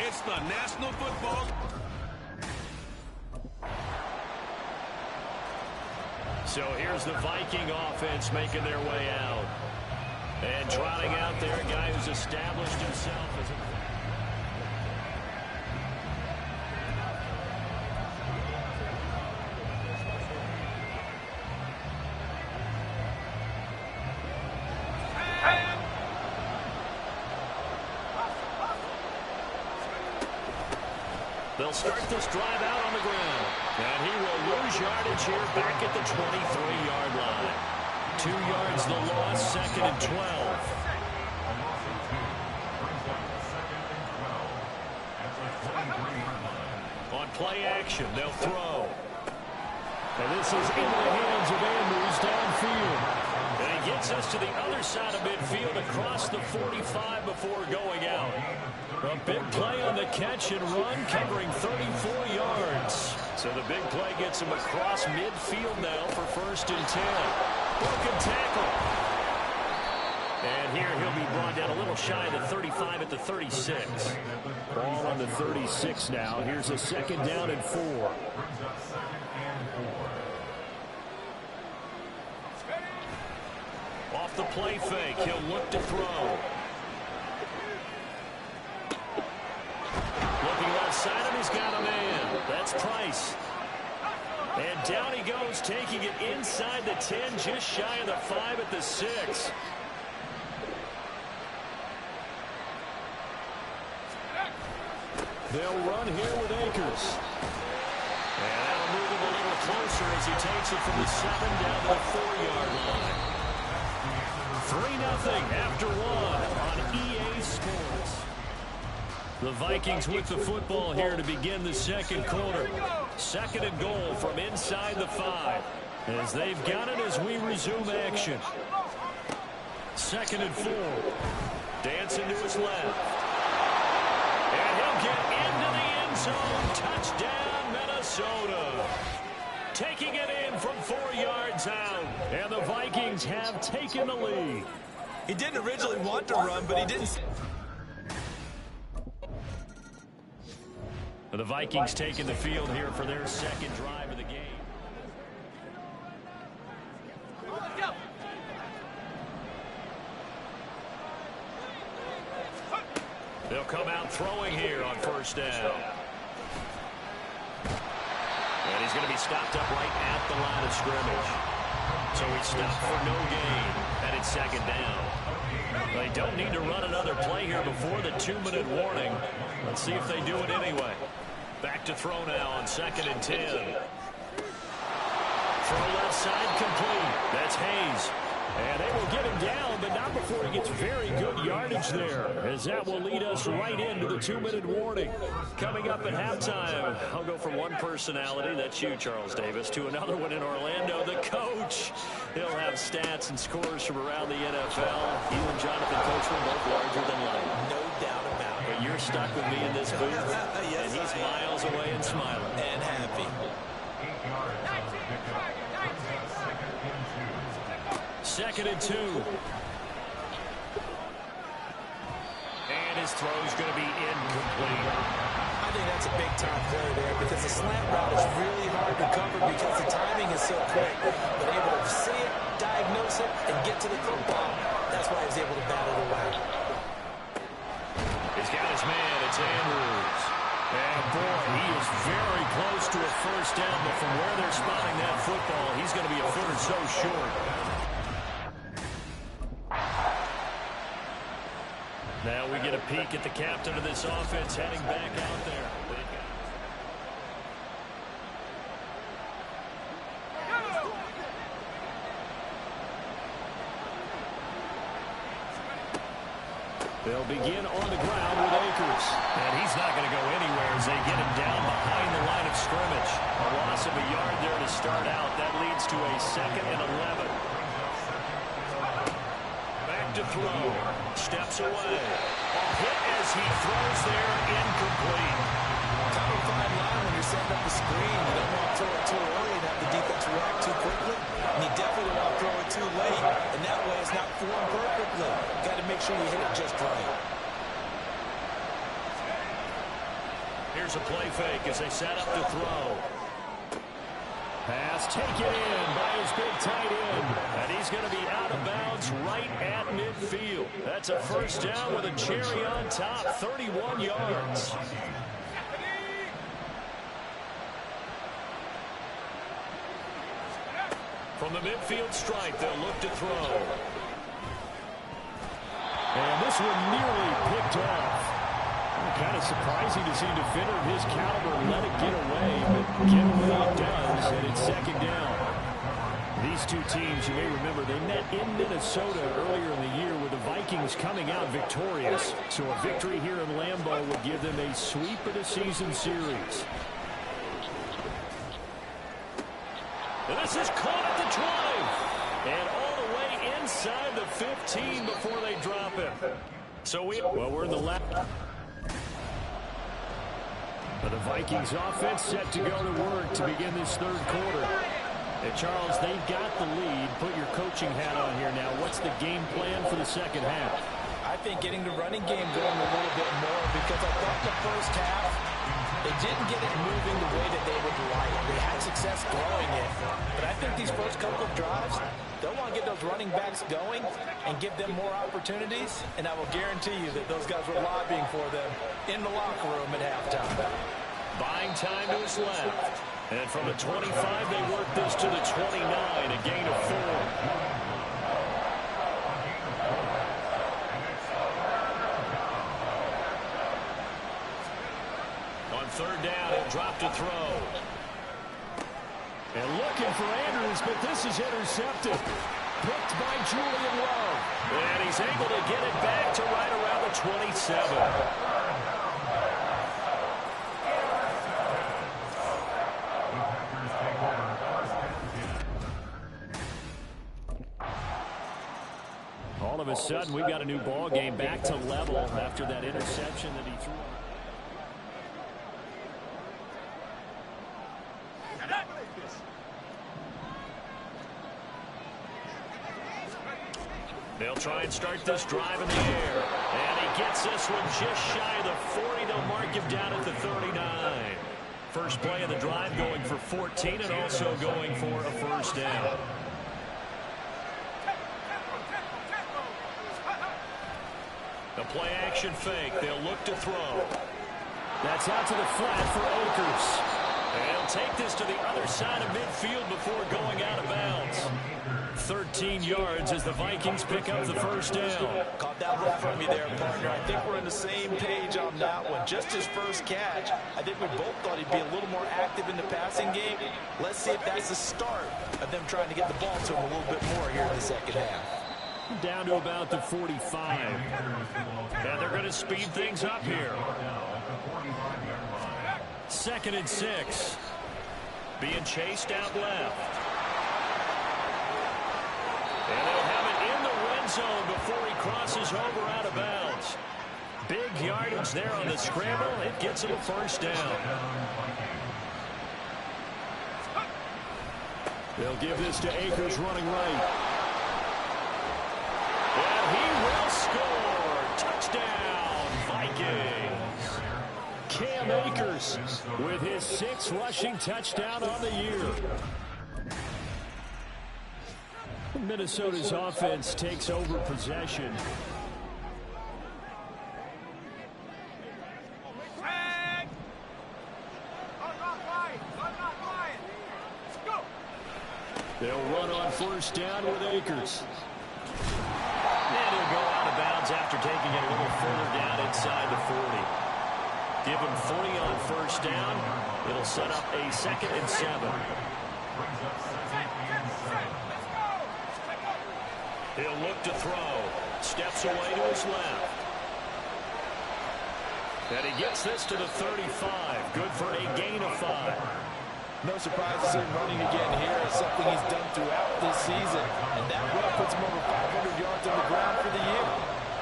It's the National Football. So here's the Viking offense making their way out. And trotting out there, a guy who's established himself as a... They'll start this drive out on the ground. And he will lose yardage here back at the 23-yard line. 2 yards the loss, 2nd and 12. On play action, they'll throw. And this is into the hands of Andrews downfield. And he gets us to the other side of midfield across the 45 before going out. A big play on the catch and run, covering 34 yards. So the big play gets him across midfield now for 1st and 10. Broken tackle. And here he'll be brought down a little shy of the 35 at the 36. Ball on the 36 now. Here's a 2nd down and 4. Off the play fake, he'll look to throw. Looking left side, and he's got a man. That's Price. And down he goes, taking it inside the 10, just shy of the 5 at the 6. They'll run here with Akers. And that'll move him a little closer as he takes it from the 7 down to the 4-yard line. 3-0 after 1 on EA Sports. The Vikings with the football here to begin the 2nd quarter. 2nd and goal from inside the 5. As they've got it as we resume action. 2nd and 4. Dancing to his left. And he'll get into the end zone. Touchdown, Minnesota. Taking it in from 4 yards out. And the Vikings have taken the lead. He didn't originally want to run, but he didn't. The Vikings taking the field here for their 2nd drive of the game. They'll come out throwing here on 1st down. And he's going to be stopped up right at the line of scrimmage. So he's stopped for no gain, and it's 2nd down. They don't need to run another play here before the 2-minute warning. Let's see if they do it anyway. Back to throw now on 2nd and 10. Throw left side complete. That's Hayes. And they will get him down, but not before he gets very good yardage there, as that will lead us right into the 2-minute warning. Coming up at halftime, I'll go from one personality, that's you, Charles Davis, to another one in Orlando, the coach. He'll have stats and scores from around the NFL. You and Jonathan Coachman both larger than life. No doubt about it. But you're stuck with me in this booth, Yes, and he's miles away and smiling. And happy. 2nd and 2. And his throw's going to be incomplete. I think that's a big-time play there because the slant route is really hard to cover because the timing is so quick. But able to see it, diagnose it, and get to the football, that's why he was able to battle it away. He's got his man. It's Andrews. And, boy, he is very close to a 1st down, but from where they're spotting that football, he's going to be a foot or so short. Now we get a peek at the captain of this offense heading back out there. They'll begin on the ground with Akers. And he's not as they get him down behind the line of scrimmage. A loss of a yard there to start out. That leads to a 2nd and 11. Back to throw. Steps away. A hit as he throws there, incomplete. Kind of a fine line when you're setting up the screen. You don't want to throw it too early and have the defense react too quickly. And you definitely don't want to throw it too late. And that way it's not formed perfectly. Got to make sure you hit it just right. Here's a play fake as they set up to throw. Pass taken in by his big tight end. And he's going to be out of bounds right at midfield. That's a first down with a cherry on top, 31 yards. From the midfield stripe, they'll look to throw. And this one nearly picked off. Kind of surprising to see a defender of his caliber let it get away, but get away it does, and it's 2nd down. These two teams, you may remember, they met in Minnesota earlier in the year with the Vikings coming out victorious. So a victory here in Lambeau would give them a sweep of the season series. And this is caught at the 20. And all the way inside the 15 before they drop it. So we're in the last. But the Vikings offense set to go to work to begin this 3rd quarter. And Charles, they've got the lead. Put your coaching hat on here now. What's the game plan for the 2nd half? I think getting the running game going a little bit more, because I thought the first half they didn't get it moving the way that they would like. They had success throwing it. But I think these first couple of drives, they'll want to get those running backs going and give them more opportunities. And I will guarantee you that those guys were lobbying for them in the locker room at halftime. Buying time to his left. And from the 25, they work this to the 29, a gain of 4. On 3rd down, he'll drop to throw. And looking for Andrews, but this is intercepted. Picked by Julian Love. And he's able to get it back to right around the 27. All of a sudden, we've got a new ball game back to level after that interception that he threw. They'll try and start this drive in the air. And he gets this one just shy of the 40. They'll mark him down at the 39. First play of the drive going for 14 and also going for a first down. The play action fake. They'll look to throw. That's out to the flat for Akers. And he'll take this to the other side of midfield before going out of bounds. 13 yards as the Vikings pick up the first down. Caught that one from you there, partner. I think we're on the same page on that one. Just his first catch. I think we both thought he'd be a little more active in the passing game. Let's see if that's the start of them trying to get the ball to him a little bit more here in the 2nd half. Down to about the 45. And they're going to speed things up here. 2nd and 6. Being chased out left. And they'll have it in the red zone before he crosses over out of bounds. Big yardage there on the scramble. It gets him a first down. They'll give this to Akers running right. And he will score. Touchdown, Vikings. Cam Akers with his 6th rushing touchdown on the year. Minnesota's offense takes over possession. They'll run on first down with Akers. And he'll go out of bounds after taking it a little further down inside the 40. Give him 40 on first down. It'll set up a 2nd and 7. He'll look to throw. Steps away to his left. And he gets this to the 35. Good for a gain of 5. No surprise to see him running again here. It's something he's done throughout this season. And that run puts him over 500 yards on the ground for the year.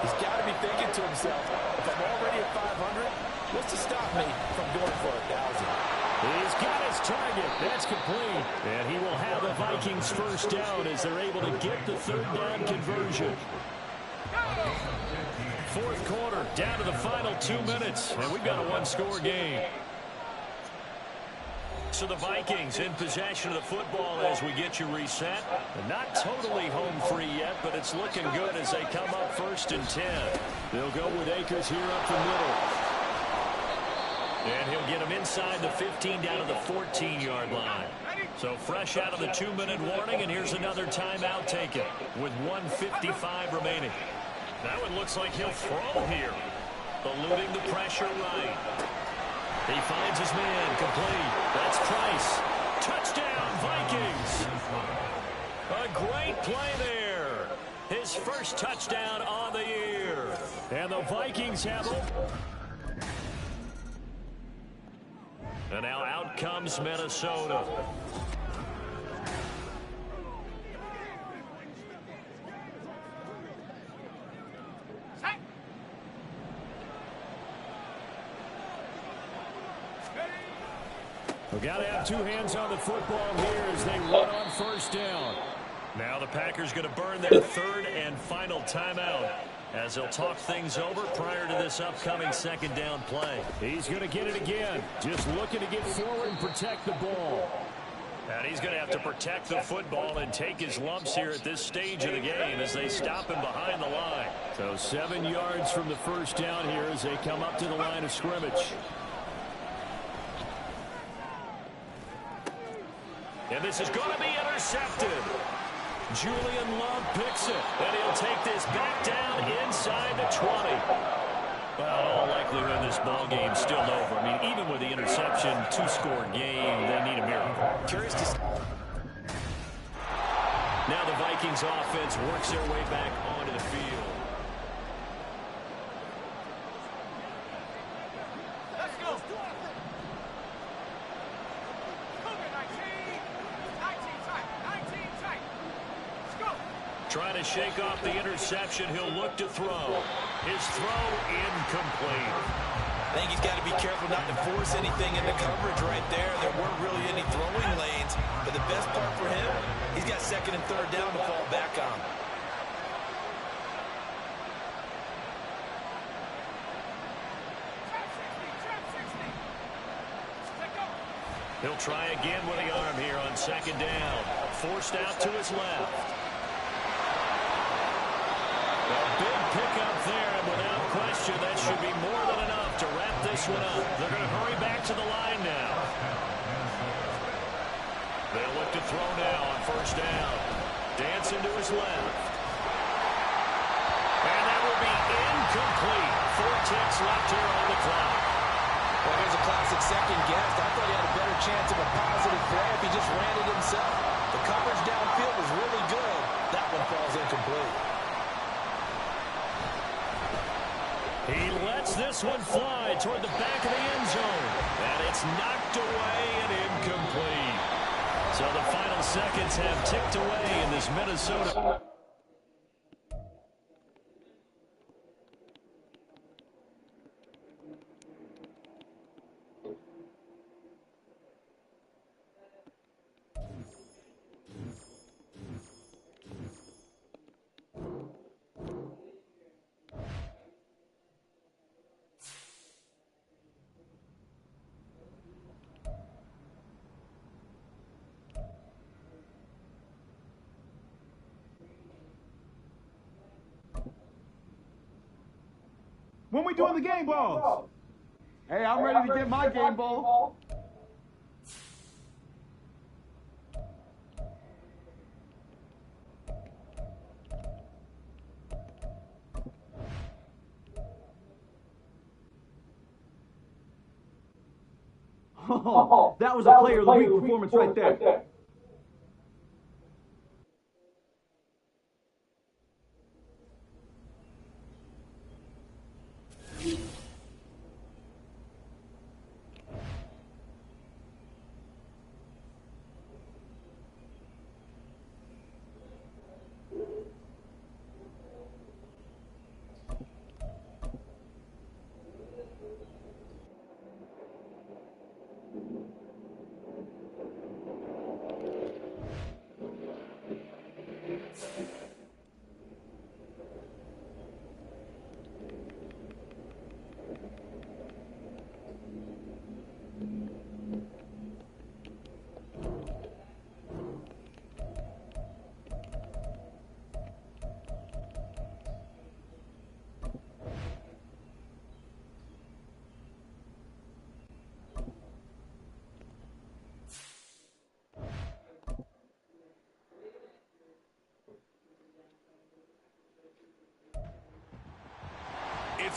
He's got to be thinking to himself, if I'm already at 500, what's to stop me from going for 1,000? He's got his target. That's complete. And he will have the Vikings first down as they're able to get the third down conversion. Fourth quarter, down to the final 2 minutes. And we've got a one-score game. So the Vikings in possession of the football as we get you reset. Not totally home free yet, but it's looking good as they come up 1st and 10. They'll go with Akers here up the middle. And he'll get him inside the 15 down to the 14-yard line. So fresh out of the 2-minute warning, and here's another timeout taken with 1:55 remaining. That one looks like he'll throw here. Eluding the pressure right. He finds his man complete. That's Price. Touchdown, Vikings. A great play there. His first touchdown on the year. And the Vikings have it. And now out comes Minnesota. We've got to have two hands on the football here as they run on first down. Now the Packers going to burn their third and final timeout as they'll talk things over prior to this upcoming second down play. He's going to get it again. Just looking to get forward and protect the ball. And he's going to have to protect the football and take his lumps here at this stage of the game as they stop him behind the line. So 7 yards from the first down here as they come up to the line of scrimmage. And this is going to be intercepted. Julian Love picks it, and he'll take this back down inside the 20. Well, in all likelihood, this ball game's still over. I mean, even with the interception, two-score game, they need a miracle. Curious to see. Now the Vikings offense works their way back onto the field. Trying to shake off the interception. He'll look to throw. His throw incomplete. I think he's got to be careful not to force anything into coverage right there. There weren't really any throwing lanes. But the best part for him, he's got second and third down to fall back on. He'll try again with the arm here on second down. Forced out to his left. A big pickup there, and without question, that should be more than enough to wrap this one up. They're going to hurry back to the line now. They'll look to throw now on first down. Dancing to his left. And that will be incomplete. 4 ticks left here on the clock. Well, here's a classic second guess. I thought he had a better chance of a positive play if he just ran it himself. The coverage downfield was really good. That one falls incomplete. He lets this one fly toward the back of the end zone. And it's knocked away and incomplete. So the final seconds have ticked away in this Minnesota. When we doing the game balls? Hey, I'm ready to get my game ball. Oh, that was a player of the week performance right there.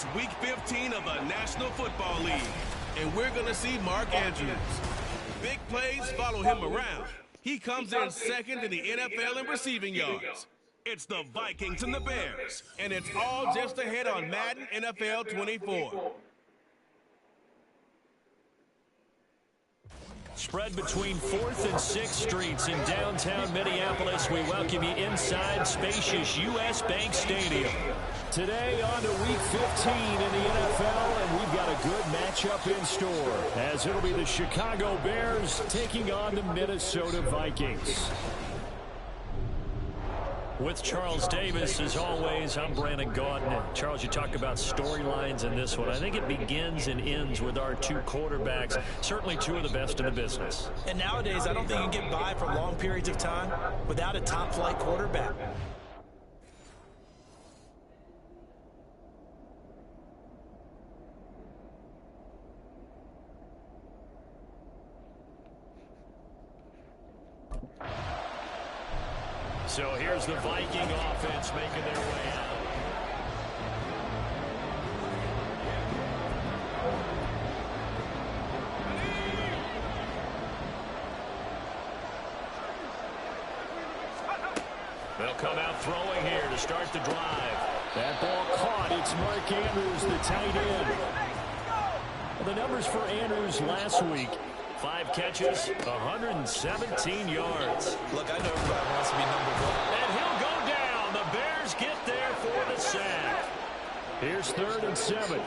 It's Week 15 of the National Football League, and we're going to see Mark Andrews. Big plays follow him around. He comes in second in the NFL in receiving yards. It's the Vikings and the Bears, and it's all just ahead on Madden NFL 24. Spread between 4th and 6th Streets in downtown Minneapolis. We welcome you inside spacious U.S. Bank Stadium. Today on to Week 15 in the NFL, and we've got a good matchup in store, as it'll be the Chicago Bears taking on the Minnesota Vikings. With Charles Davis, as always, I'm Brandon Gaudin. Charles, you talk about storylines in this one. I think it begins and ends with our two quarterbacks, certainly two of the best in the business. And nowadays, I don't think you can get by for long periods of time without a top-flight quarterback. So here's the Viking offense making their way out. They'll come out throwing here to start the drive. That ball caught. It's Mark Andrews, the tight end. The numbers for Andrews last week: 5 catches, 117 yards. Look, I know everybody wants to be number one. And he'll go down. The Bears get there for the sack. Here's 3rd and 7.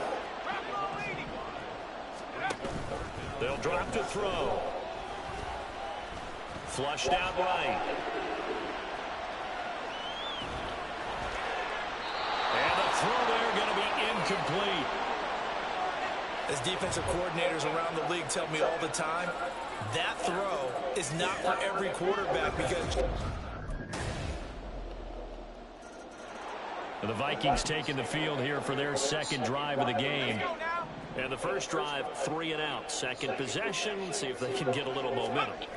They'll drop to throw. Flushed out right. And the throw there going to be incomplete. As defensive coordinators around the league tell me all the time, that throw is not for every quarterback because... The Vikings taking the field here for their second drive of the game. And the first drive, 3 and out. Second possession, see if they can get a little momentum.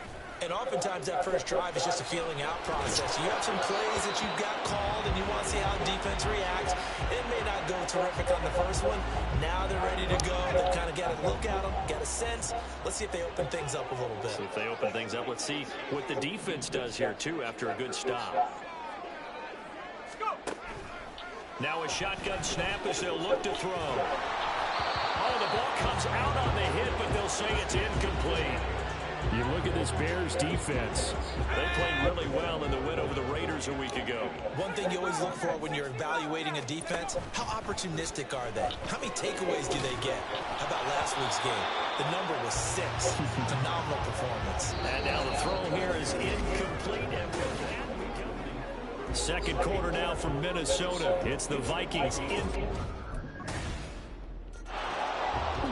And oftentimes that first drive is just a feeling out process. You have some plays that you've got called and you want to see how defense reacts. It may not go terrific on the first one. Now they're ready to go. They've kind of got a look at them, got a sense. Let's see if they open things up a little bit. See if they open things up. Let's see what the defense does here, too, after a good stop. Now a shotgun snap as they'll look to throw. Oh, the ball comes out on the hit, but they'll say it's incomplete. You look at this Bears defense. They played really well in the win over the Raiders a week ago. One thing you always look for when you're evaluating a defense, how opportunistic are they? How many takeaways do they get? How about last week's game? The number was 6. Phenomenal performance. And now the throw here is incomplete. And with that, we come. Second quarter now from Minnesota. It's the Vikings in.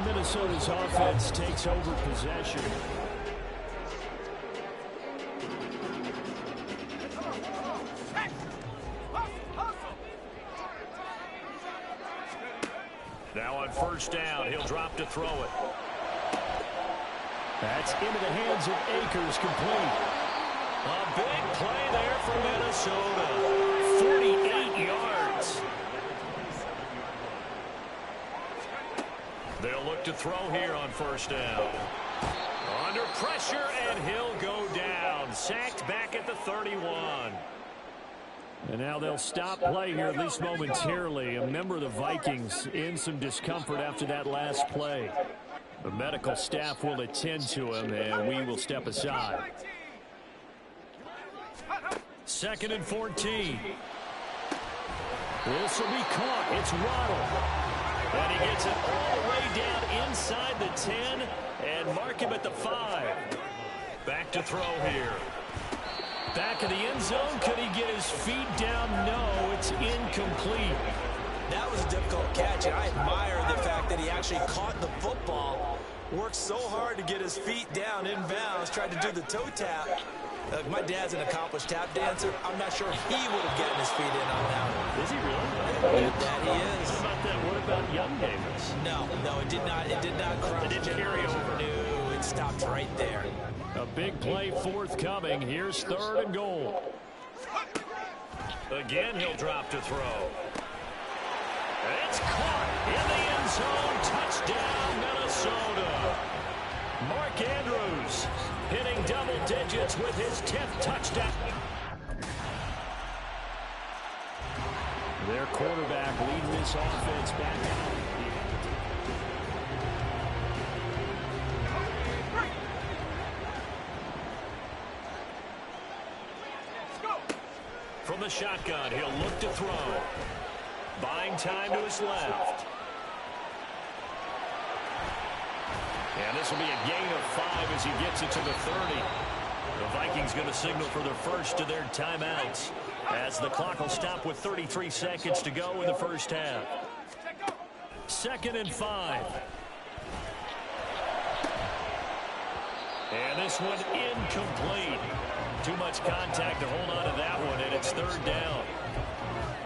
Minnesota's offense takes over possession. Now on first down, he'll drop to throw it. That's into the hands of Akers, complete. A big play there for Minnesota. 48 yards. They'll look to throw here on first down. Under pressure, and he'll go down. Sacked back at the 31. And now they'll stop play here, at least momentarily. A member of the Vikings in some discomfort after that last play. The medical staff will attend to him, and we will step aside. 2nd and 14. This will be caught. It's Waddle. And he gets it all the way down inside the 10 and mark him at the 5. Back to throw here. Back of the end zone. Could he get his feet down? No, it's incomplete. That was a difficult catch, and I admire the fact that he actually caught the football, worked so hard to get his feet down inbounds, tried to do the toe tap. My dad's an accomplished tap dancer. I'm not sure he would have gotten his feet in on that one. Is he really? That he is. What about that? What about Young Davis? No, it did not. It did not cross. It didn't carry over. No, it stopped right there. A big play forthcoming. Here's 3rd and goal. Again, he'll drop to throw. It's caught in the end zone. Touchdown, Minnesota. Mark Andrews hitting double digits with his 10th touchdown. Their quarterback leading this offense back out. From the shotgun, he'll look to throw. Buying time to his left. And this will be a gain of 5 as he gets it to the 30. The Vikings going to signal for their first of their timeouts as the clock will stop with 33 seconds to go in the first half. 2nd and 5. And this one incomplete. Too much contact to hold on to that one, and it's 3rd down.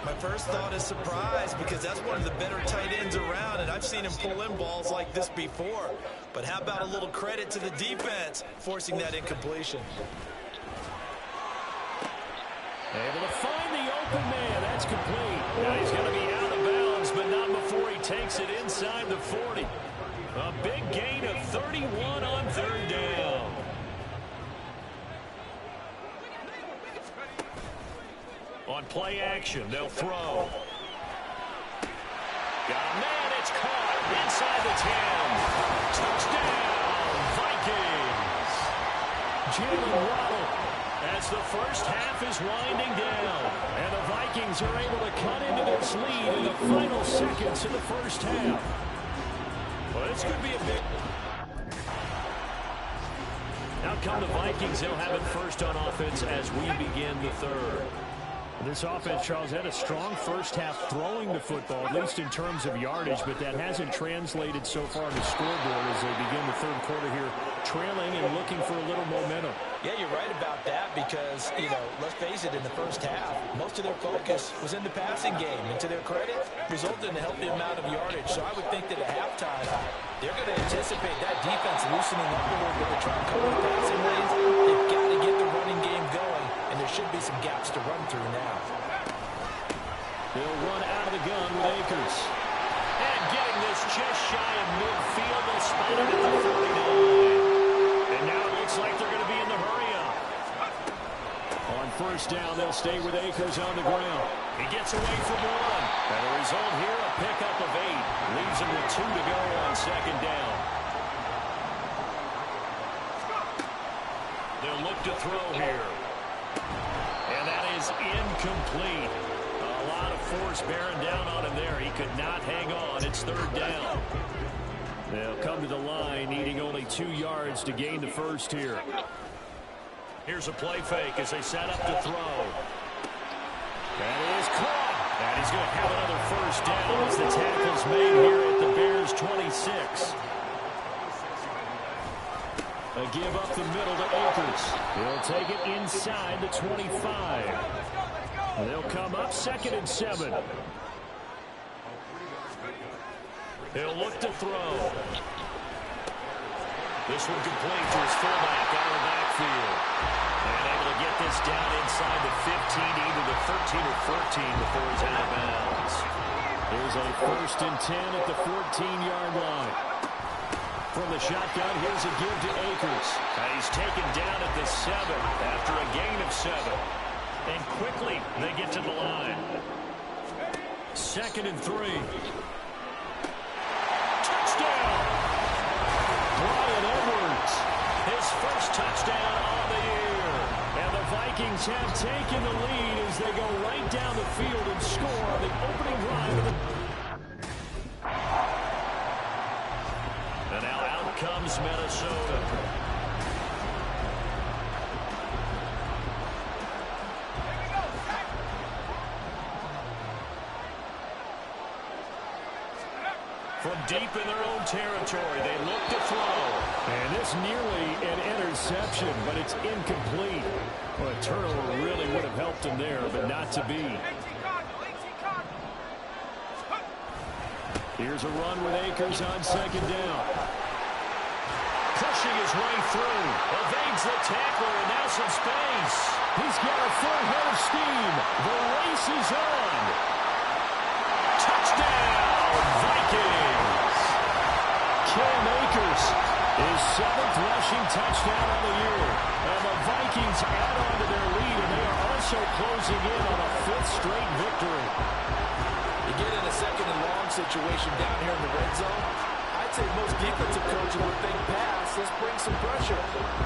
My first thought is surprise because that's one of the better tight ends around, and I've seen him pull in balls like this before. But how about a little credit to the defense forcing that incompletion? Able to find the open man. That's complete. Now he's going to be out of bounds, but not before he takes it inside the 40. A big gain of 31 on 3rd down. On play action, they'll throw. Got a man, it's caught inside the 10. Touchdown, Vikings. Jalen Waddle as the first half is winding down. And the Vikings are able to cut into this lead in the final seconds of the first half. Well, this could be a big... Out come the Vikings. They'll have it first on offense as we begin the 3rd. This offense, Charles, had a strong first half throwing the football, at least in terms of yardage, but that hasn't translated so far on the scoreboard as they begin the 3rd quarter here, trailing and looking for a little momentum. Yeah, you're right about that because, let's face it, in the first half, most of their focus was in the passing game. And to their credit, resulted in a healthy amount of yardage. So I would think that at halftime, they're going to anticipate that defense loosening up a little bit to try and cover the passing lanes. They've got to get the running game going, and there should be some gaps to run through now. They'll run out of the gun with Akers. And getting this just shy of midfield, they'll spot it at the 49. And now it looks like they're going to be in the hurry-up. On 1st down, they'll stay with Akers on the ground. He gets away from 1. And the result here, a pickup of 8. Leaves him with 2 to go on 2nd down. They'll look to throw here. And that is incomplete. A lot of force bearing down on him there. He could not hang on. It's 3rd down. They'll come to the line, needing only 2 yards to gain the first here. Here's a play fake as they set up to throw. That is caught. And he's going to have another first down as the tackle's made here at the Bears' 26. A give up the middle to Akers. He'll take it inside the 25. They'll come up 2nd and 7. He'll look to throw. This one complete to his fullback out of the backfield. And able to get this down inside the 15, either the 13 or 14 before he's out of bounds. Here's a 1st and 10 at the 14-yard line. From the shotgun, here's a give to Akers. And he's taken down at the 7 after a gain of 7. And quickly, they get to the line. 2nd and 3. Touchdown! Brian Edwards, his first touchdown of the year. And the Vikings have taken the lead as they go right down the field and score on the opening drive of the... And now out comes Minnesota. From deep in their own territory, they look to throw. And this nearly an interception, but it's incomplete. Well, a turnover really would have helped him there, but not to be. Here's a run with Akers on 2nd down. Pushing his way through. Evades the tackler, and now some space. He's got a full head of steam. The race is on. Touchdown! His 7th rushing touchdown of the year. And the Vikings add on to their lead, and they are also closing in on a 5th straight victory. You get in a second and long situation down here in the red zone, I'd say most defensive coaches would think pass, let's bring some pressure.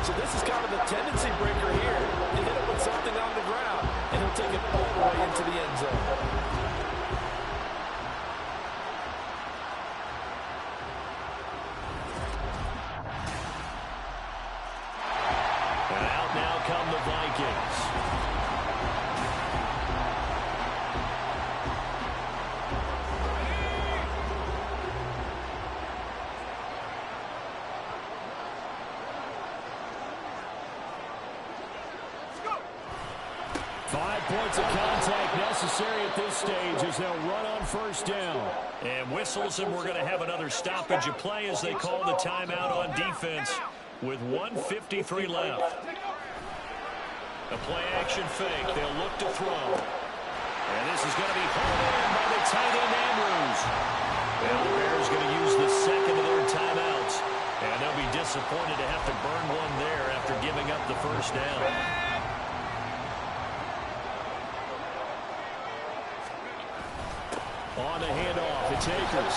So this is kind of a tendency breaker here. You hit him with something on the ground, and he'll take it all the way into the end zone. And out now come the Vikings. 5 points of contact necessary at this stage as they'll run on first down. And whistles, and we're going to have another stoppage of play as they call the timeout on defense with 1:53 left. A play-action fake. They'll look to throw. And this is going to be hauled in by the tight end, Andrews. And the Bears going to use the second of their timeouts. And they'll be disappointed to have to burn one there after giving up the first down. On the handoff, it's Akers.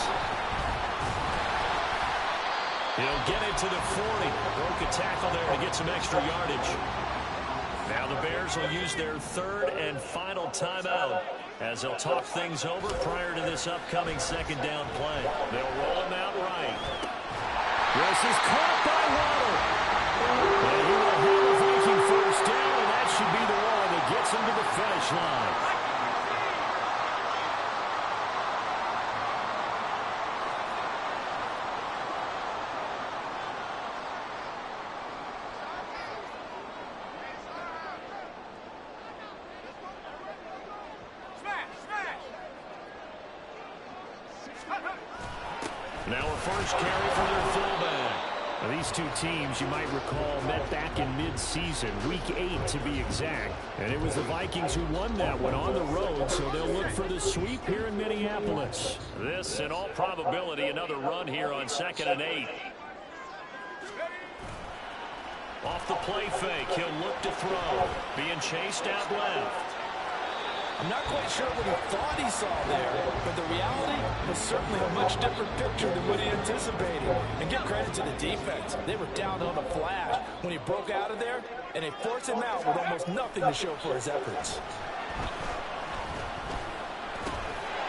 He'll get it to the 40. Broke a tackle there to get some extra yardage. Now the Bears will use their 3rd and final timeout as they'll talk things over prior to this upcoming second down play. They'll roll him out right. This is caught by Waddle. And he will have a Viking first down, and that should be the one that gets him to the finish line. Now a first carry for their fullback. Now these two teams, you might recall, met back in mid-season, week 8 to be exact. And it was the Vikings who won that one on the road, so they'll look for the sweep here in Minneapolis. This, in all probability, another run here on 2nd and 8. Off the play fake, he'll look to throw. Being chased out left. I'm not quite sure what he thought he saw there, but the reality was certainly a much different picture than what he anticipated. And give credit to the defense. They were down on the flash when he broke out of there, and they forced him out with almost nothing to show for his efforts.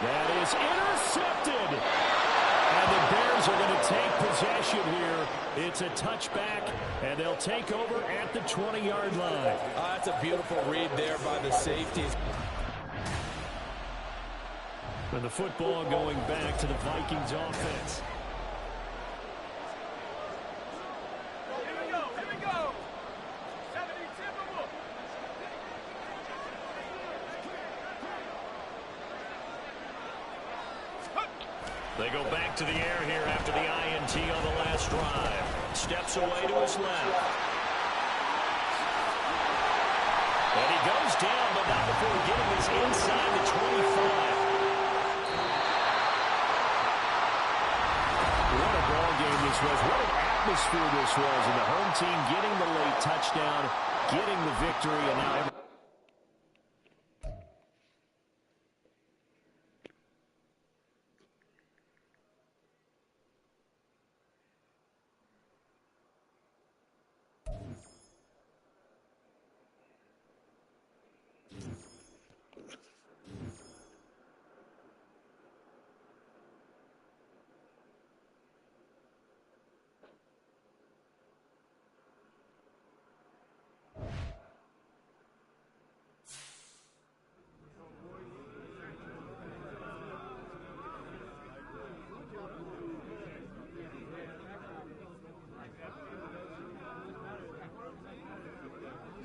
That is intercepted. And the Bears are going to take possession here. It's a touchback, and they'll take over at the 20-yard line. That's a beautiful read there by the safeties. And the football going back to the Vikings offense. Here we go. 70 typical. They go back to the air here after the INT on the last drive. Steps away to his left. And he goes down, but not before getting this inside the 25. What a ball game this was. What an atmosphere this was. And the home team getting the late touchdown, getting the victory, and now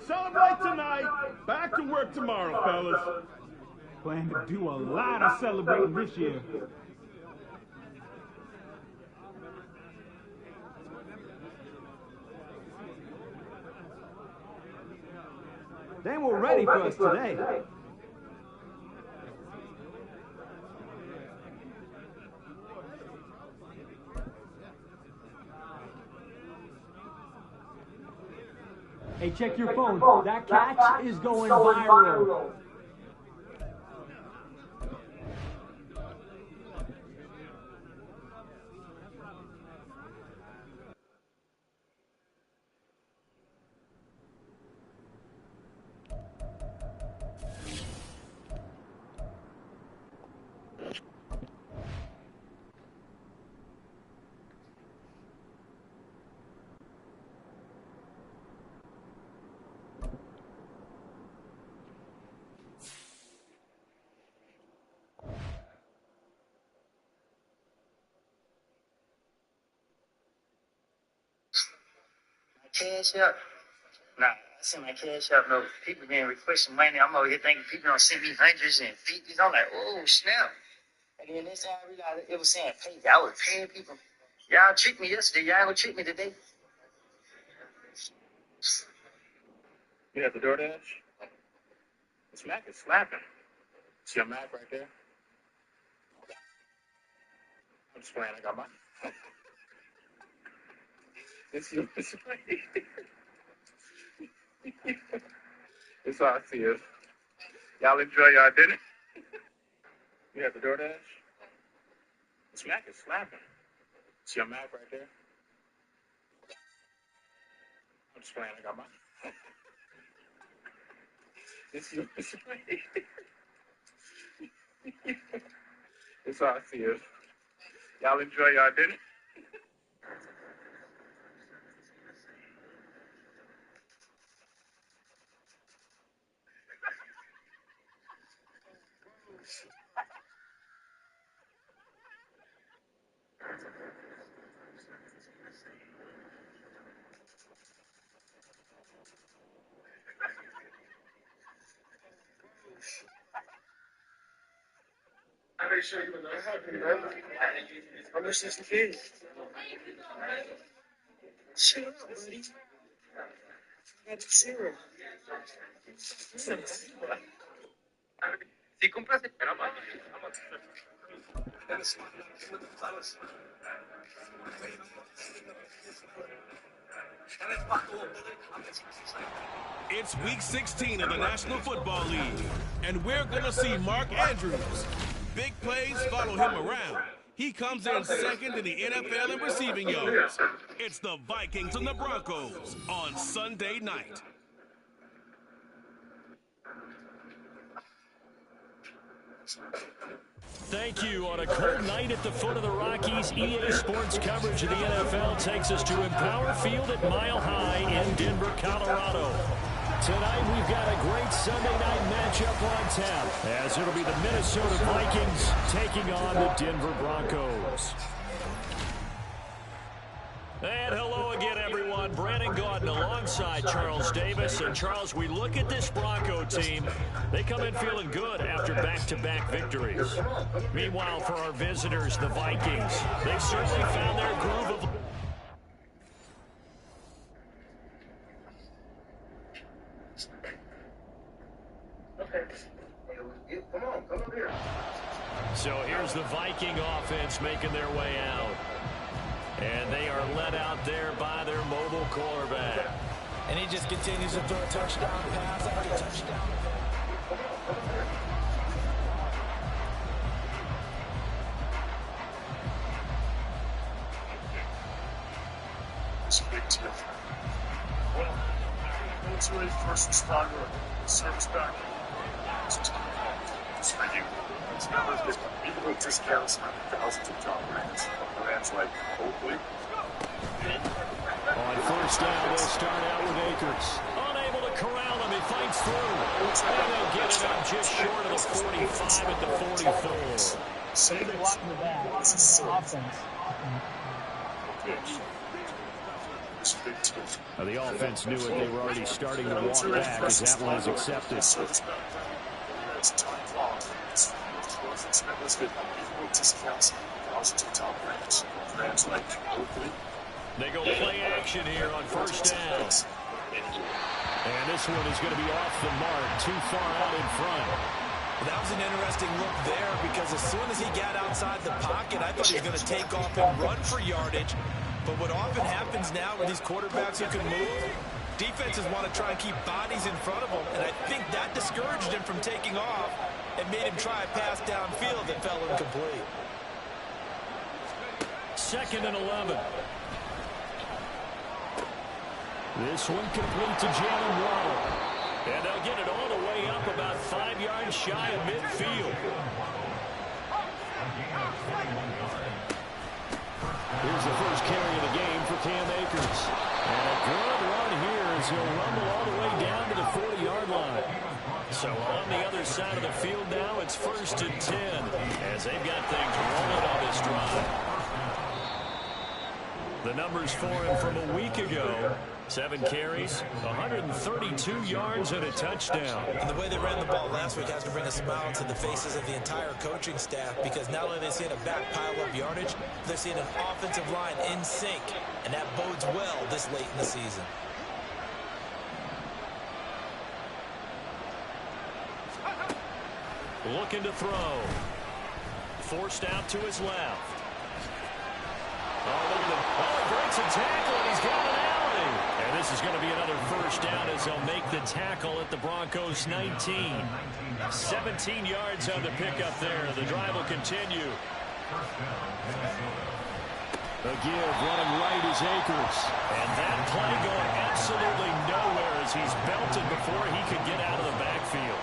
Celebrate tonight. Back to work tomorrow, fellas. Plan to do a lot of celebrating this year. They were ready for us today. Hey, check your phone. That catch is going viral. Cash up. Nah, I send my cash up. No, people been requesting money. I'm over here thinking people don't send me hundreds and fifties. I'm like, oh, snap. And then this time I realized it was saying pay. I was paying people. Y'all tricked me yesterday. Y'all ain't gonna trick me today. You have the DoorDash? This Mac is slapping. See your Mac right there? I'm just playing. I got mine. It's yours. It's all I see is. Y'all enjoy y'all dinner? You have the DoorDash? This Mac is slapping. See your Mac right there? I'm just playing. I got mine. It's yours. It's all I see is. Y'all enjoy y'all dinner? I make sure you know how how much is the kid? Shut up, buddy. That's zero. Si compras el It's week 16 of the National Football League, and we're going to see Mark Andrews. Big plays follow him around. He comes in second in the NFL in receiving yards. It's the Vikings and the Broncos on Sunday night. Thank you. On a cold night at the foot of the Rockies, EA Sports coverage of the NFL takes us to Empower Field at Mile High in Denver, Colorado. Tonight, we've got a great Sunday night matchup on tap, as it'll be the Minnesota Vikings taking on the Denver Broncos. And hello again, everyone. Brandon Gaudin alongside Charles Davis. And Charles, we look at this Bronco team. They come in feeling good after back-to-back victories. Meanwhile, for our visitors, the Vikings, they've certainly found their groove of... So here's the Viking offense making their way out. And they are led out there by their mobile quarterback. And he just continues to throw a touchdown pass after touchdown. It's a big deal. Well, military, first responder, service back. It's for you. It's never just people discounts on thousands of job grants. Grants like Oakley. On first down, they'll start out with Akers. Unable to corral him, he fights through. And they'll get it up just short of the 45 at the 44. Say they block the back. This is offense. It's a big deal. Now, the offense knew it. They were already starting to walk back as that one is accepted. Service back. It's time off. Let's get equal discounts on thousands of top grants. Grants like Oakley. They go play action here on first down. And this one is going to be off the mark, too far out in front. Well, that was an interesting look there because as soon as he got outside the pocket, I thought he was going to take off and run for yardage. But what often happens now with these quarterbacks who can move, defenses want to try and keep bodies in front of him, and I think that discouraged him from taking off and made him try a pass downfield that fell incomplete. 2nd and 11. This one complete to Jalen Waddle. And they'll get it all the way up about 5 yards shy of midfield. Here's the first carry of the game for Cam Akers. And a good run here as he'll rumble all the way down to the 40-yard line. So on the other side of the field now, it's 1st and 10 as they've got things rolling on this drive. The numbers for him from a week ago: 7 carries, 132 yards, and a touchdown. And the way they ran the ball last week has to bring a smile to the faces of the entire coaching staff, because not only are they seeing a back pile of yardage, they're seeing an offensive line in sync, and that bodes well this late in the season. Looking to throw. Forced out to his left. Oh, look at him. Oh, he breaks a tackle, and he's got an alley. And this is going to be another first down as they'll make the tackle at the Broncos 19. 17 yards on the pickup there. The drive will continue. The give running right is Akers. And that play going absolutely nowhere as he's belted before he could get out of the backfield.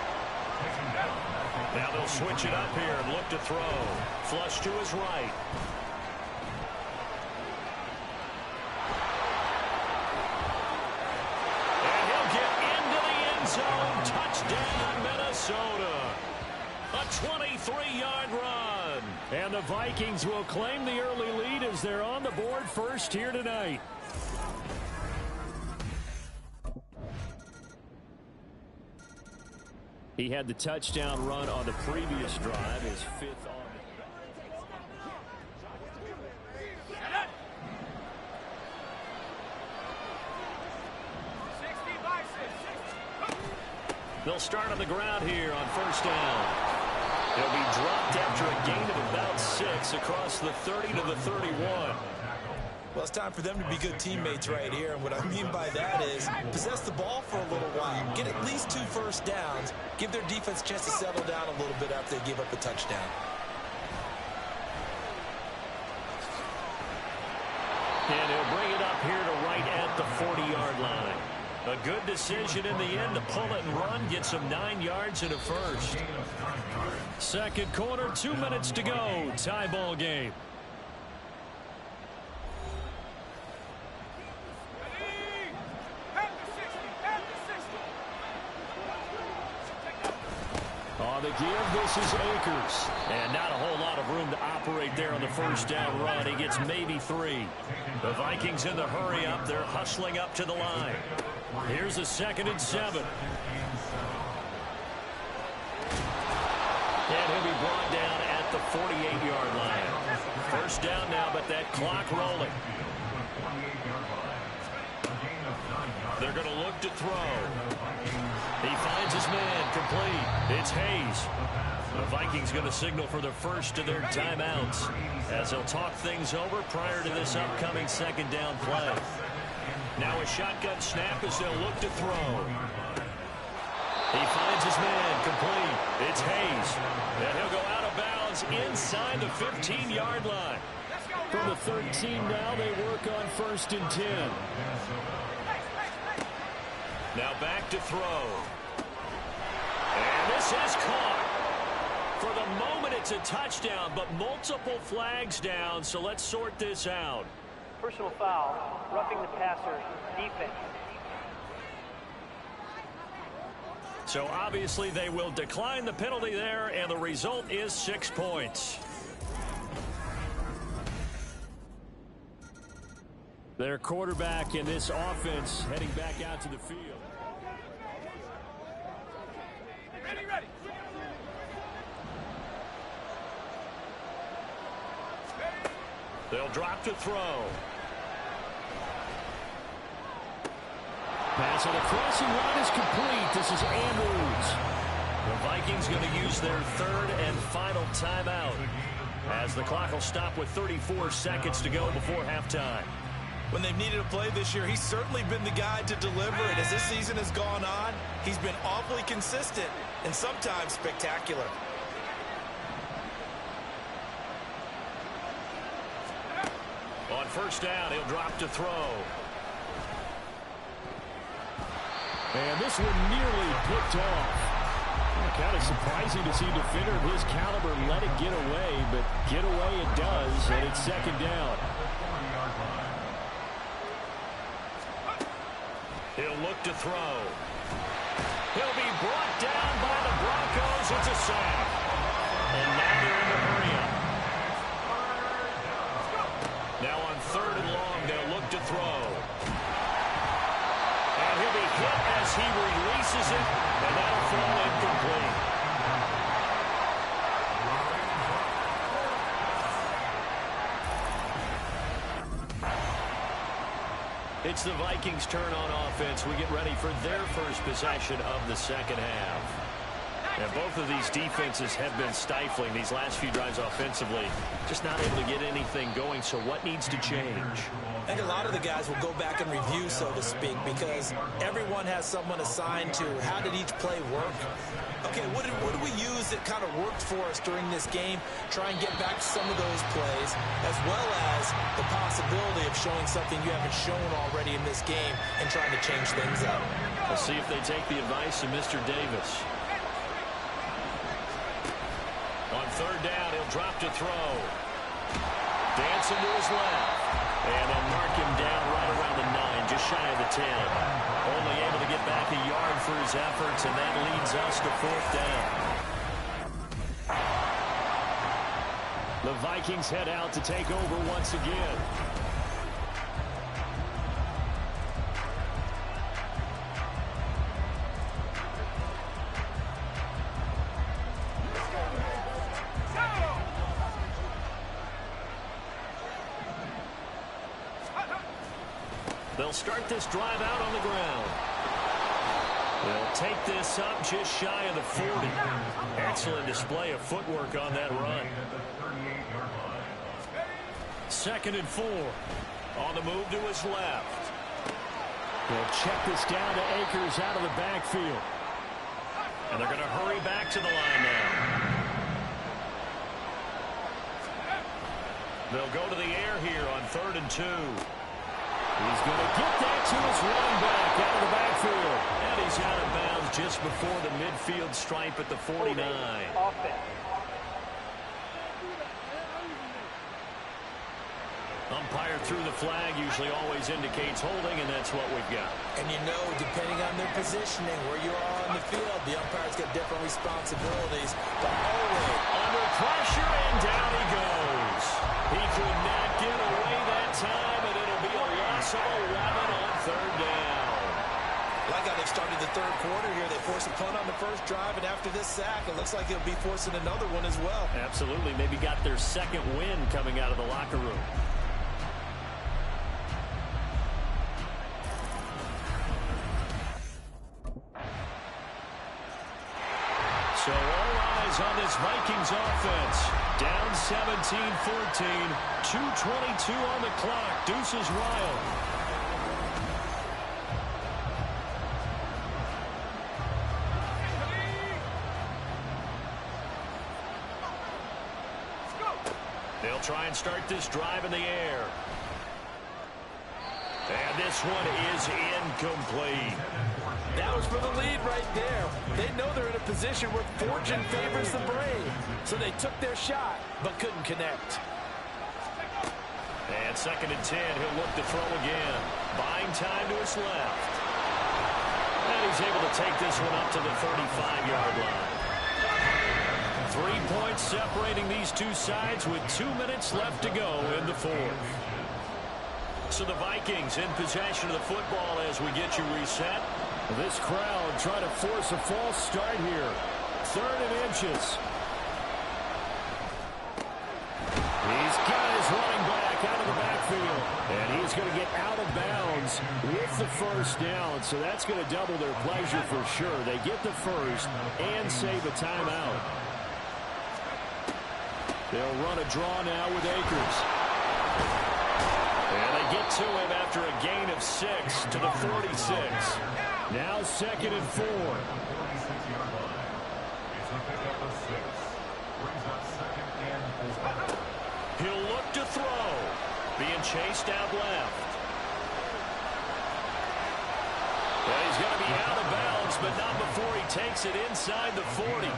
Now they'll switch it up here and look to throw. Flush to his right. Zone, touchdown, Minnesota. A 23-yard run. And the Vikings will claim the early lead as they're on the board first here tonight. He had the touchdown run on the previous drive, his 5th on. They'll start on the ground here on first down. He'll be dropped after a gain of about 6 across the 30 to the 31. Well, it's time for them to be good teammates right here, and what I mean by that is possess the ball for a little while, get at least 2 first downs, give their defense a chance to settle down a little bit after they give up a touchdown. And he'll bring it up here to right at the 40-yard line. A good decision in the end to pull it and run, gets him 9 yards and a first. Second quarter, 2 minutes to go. Tie ball game. On the give, this is Akers. And not a whole lot of room to operate there on the first down run. He gets maybe 3. The Vikings in the hurry up. They're hustling up to the line. Here's a 2nd and 7. And he'll be brought down at the 48-yard line. First down now, but that clock rolling. They're going to look to throw. He finds his man, complete. It's Hayes. The Vikings going to signal for the first of their timeouts as they'll talk things over prior to this upcoming 2nd down play. Now a shotgun snap as they'll look to throw. He finds his man, complete. It's Hayes. And he'll go out of bounds inside the 15-yard line. From the 13 now, they work on 1st and 10. Now back to throw. And this is caught. For the moment, it's a touchdown, but multiple flags down, so let's sort this out. Personal foul, roughing the passer, defense. So obviously they will decline the penalty there, and the result is 6 points. Their quarterback in this offense heading back out to the field. Ready. They'll drop to throw. Pass on the crossing route is complete. This is Andrews. The Vikings going to use their 3rd and final timeout as the clock will stop with 34 seconds to go before halftime. When they've needed a play this year, he's certainly been the guy to deliver. And as this season has gone on, he's been awfully consistent and sometimes spectacular. On first down, he'll drop to throw. And this one nearly picked off. Kind of surprising to see a defender of his caliber let it get away, but get away it does, and it's second down. He'll look to throw. He'll be brought down by the Broncos. It's a sack. And now they're in the hurry up. Now on third and long, they'll look to throw. And he'll be hit as he releases it, and that'll fall incomplete. It's the Vikings' turn on offense. We get ready for their first possession of the second half. And both of these defenses have been stifling these last few drives offensively. Just not able to get anything going, so what needs to change? I think a lot of the guys will go back and review, so to speak, because everyone has someone assigned to how did each play work. Okay, what did we use that kind of worked for us during this game? Try and get back to some of those plays, as well as the possibility of showing something you haven't shown already in this game and trying to change things up. We'll see if they take the advice of Mr. Davis. On third down, he'll drop to throw. Dancing to his left. And they'll mark him down right around the 9, just shy of the 10. Only able to get back a yard for his efforts, and that leads us to fourth down. The Vikings head out to take over once again. They'll start this drive out on the ground. They'll take this up just shy of the 40. Excellent display of footwork on that run. Second and 4. On the move to his left. They'll check this down to Akers out of the backfield. And they're going to hurry back to the line now. They'll go to the air here on 3rd and 2. He's going to get that to his running back out of the backfield. And he's out of bounds just before the midfield stripe at the 49. Umpire threw the flag, usually always indicates holding, and that's what we've got. And you know, depending on their positioning, where you are on the field, the umpire's got different responsibilities. But always under pressure, and down he goes. He could not get away that time, and it'll be a loss of 11 on 3rd down. Like how they've started the 3rd quarter here. They forced a punt on the first drive, and after this sack, it looks like they'll be forcing another one as well. Absolutely. Maybe got their second win coming out of the locker room. So all eyes on this Vikings offense. Down 17-14, 2:22 on the clock. Deuces wild. They'll try and start this drive in the air. And this one is incomplete. That was for the lead right there. They know they're in a position where fortune favors the brave. So they took their shot, but couldn't connect. And 2nd and 10, he'll look to throw again. Buying time to his left. And he's able to take this one up to the 35-yard line. 3 points separating these two sides with 2 minutes left to go in the 4th. So the Vikings in possession of the football as we get you reset. This crowd trying to force a false start here. 3rd and inches. He's got his running back out of the backfield. And he's going to get out of bounds with the first down. So that's going to double their pleasure for sure. They get the first and save a timeout. They'll run a draw now with Akers. And they get to him after a gain of 6 to the 46. Now 2nd and 4. He'll look to throw. Being chased out left. Well, he's going to be out of bounds, but not before he takes it inside the 40.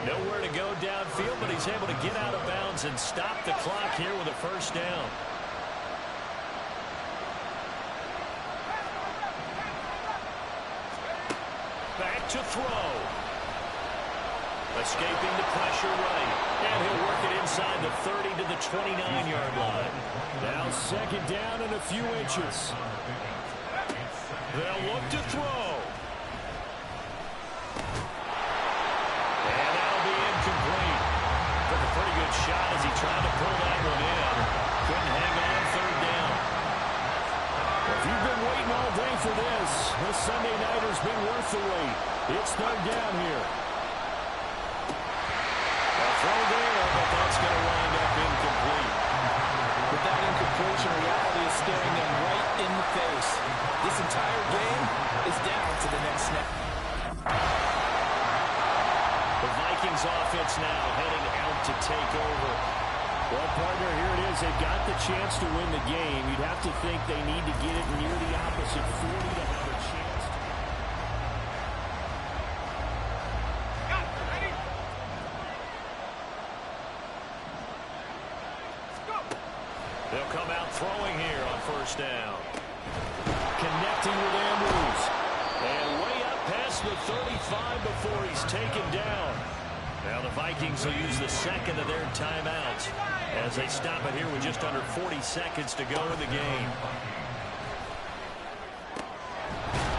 Nowhere to go downfield, but he's able to get out of bounds and stop the clock here with a first down. Back to throw. Escaping the pressure right. And he'll work it inside the 30 to the 29-yard line. Now 2nd down and a few inches. They'll look to throw. And that'll be incomplete. Took a pretty good shot as he tried to pull that one in. Couldn't hang on 3rd down. If you've been waiting all day for this Sunday nighter's been worth the wait. It's 3rd down here. A throw there, but that's going to wind up incomplete. With that incompletion, reality is staring them right in the face. This entire game is down to the next snap. The Vikings offense now heading out to take over. Well, partner, here it is. They've got the chance to win the game. You'd have to think they need to get it near the opposite 40 to have a chance. They'll come out throwing here on 1st down. Connecting with Andrews. And way up past the 35 before he's taken down. Now the Vikings will use the 2nd of their timeouts as they stop it here with just under 40 seconds to go in the game.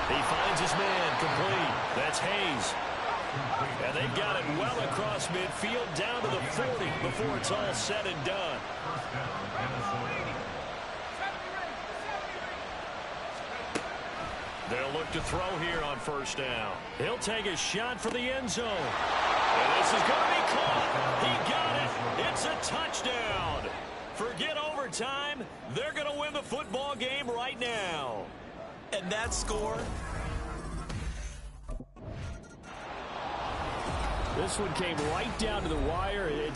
He finds his man complete. That's Hayes. And they've got it well across midfield down to the 40 before it's all said and done. They'll look to throw here on 1st down. He'll take a shot for the end zone. And this is going to be caught. He got it. It's a touchdown. Forget overtime. They're going to win the football game right now. And that score? This one came right down to the wire.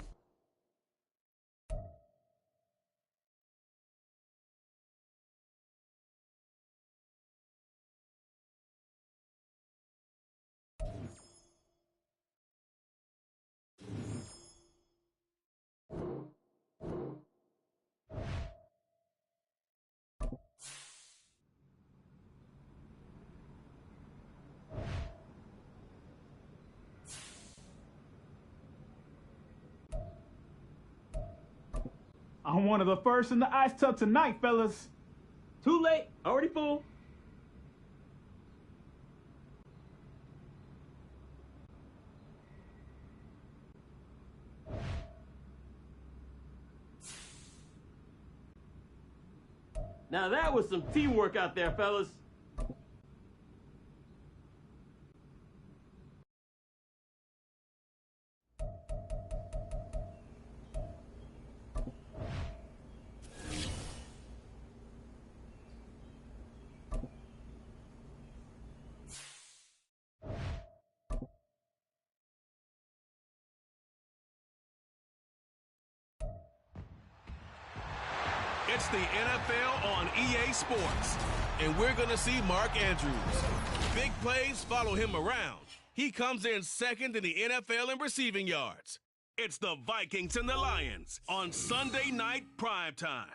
I'm one of the first in the ice tub tonight, fellas. Too late. Already full. Now that was some teamwork out there, fellas. It's the NFL on EA Sports, and we're going to see Mark Andrews. Big plays follow him around. He comes in 2nd in the NFL in receiving yards. It's the Vikings and the Lions on Sunday night primetime.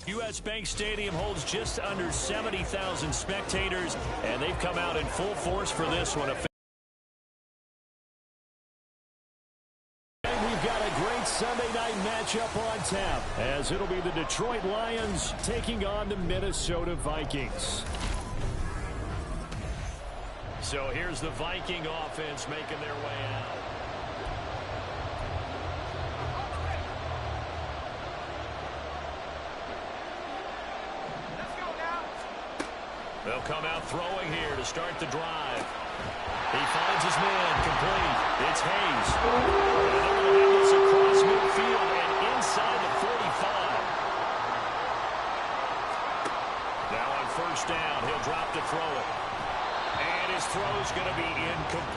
U.S. Bank Stadium holds just under 70,000 spectators, and they've come out in full force for this one. Sunday night matchup on tap, as it'll be the Detroit Lions taking on the Minnesota Vikings. So here's the Viking offense making their way out. They'll come out throwing here to start the drive. He finds his man complete. It's Hayes. And they're going to have this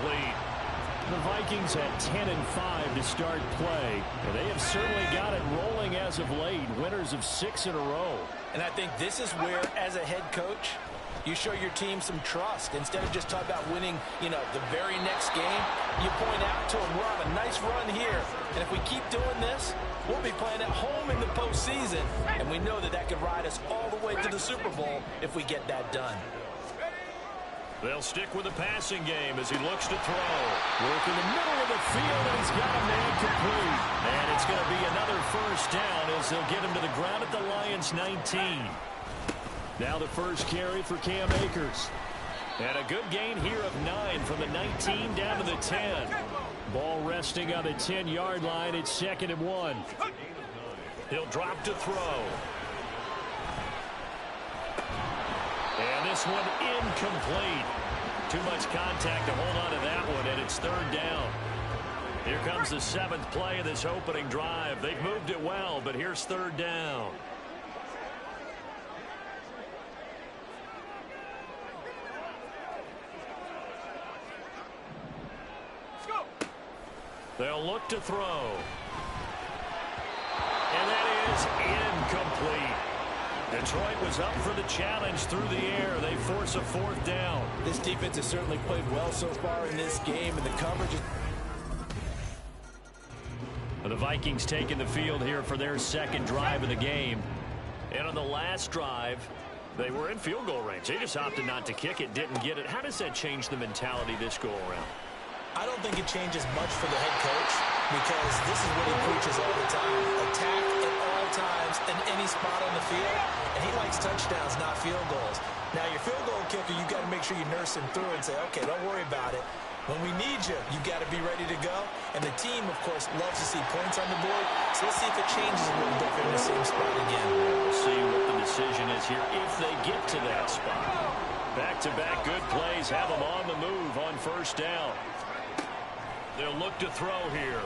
incomplete. The Vikings had 10 and 5 to start play, and they have certainly got it rolling as of late, winners of 6 in a row. And I think this is where, as a head coach, you show your team some trust. Instead of just talking about winning, the very next game, you point out to them, we're on a nice run here, and if we keep doing this, we'll be playing at home in the postseason, and we know that that could ride us all the way to the Super Bowl if we get that done. They'll stick with the passing game as he looks to throw. Work in the middle of the field, and he's got a man complete. And it's going to be another first down as they'll get him to the ground at the Lions' 19. Now the first carry for Cam Akers. And a good gain here of 9 from the 19 down to the 10. Ball resting on the 10-yard line. It's 2nd and 1. He'll drop to throw. And this one incomplete. Too much contact to hold on to that one, and it's 3rd down. Here comes the 7th play of this opening drive. They've moved it well, but here's 3rd down. They'll look to throw. And that is incomplete. Detroit was up for the challenge through the air. They force a 4th down. This defense has certainly played well so far in this game, and the coverage is... The Vikings taking the field here for their 2nd drive of the game. And on the last drive, they were in field goal range. They just opted not to kick it, didn't get it. How does that change the mentality this go around? I don't think it changes much for the head coach because this is what he preaches all the time. Attack at all times in any spot on the field, and he likes touchdowns, not field goals. Now, your field goal kicker, you got to make sure you nurse him through and say, okay, don't worry about it. When we need you, you got to be ready to go. And the team, of course, loves to see points on the board. So let's see if it changes a little bit in the same spot again. We'll see what the decision is here if they get to that spot. Back-to-back good plays have them on the move on 1st down. They'll look to throw here.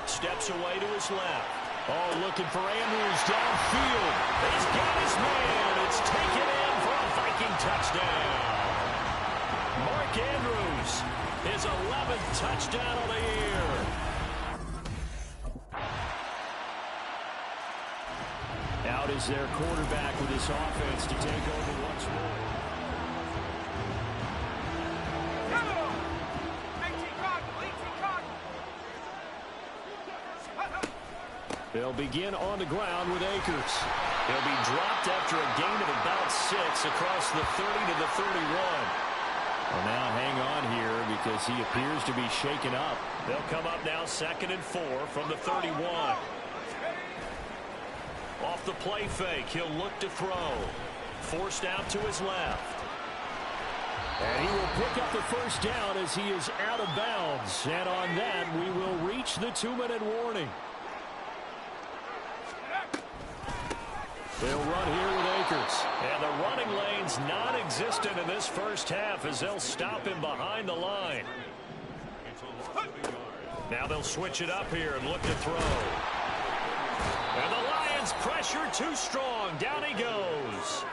Steps away to his left. Oh, looking for Andrews downfield. He's got his man. It's taken in for a Viking touchdown. Mark Andrews, his 11th touchdown of the year. Out is their quarterback with his offense to take over once more. They'll begin on the ground with Akers. He'll be dropped after a gain of about 6 across the 30 to the 31. Well, now hang on here because he appears to be shaken up. They'll come up now 2nd and 4 from the 31. Off the play fake, he'll look to throw. Forced out to his left. And he will pick up the first down as he is out of bounds. And on that, we will reach the 2-minute warning. They'll run here with Akers. And the running lane's non-existent in this first half as they'll stop him behind the line. Now they'll switch it up here and look to throw. And the Lions pressure too strong. Down he goes.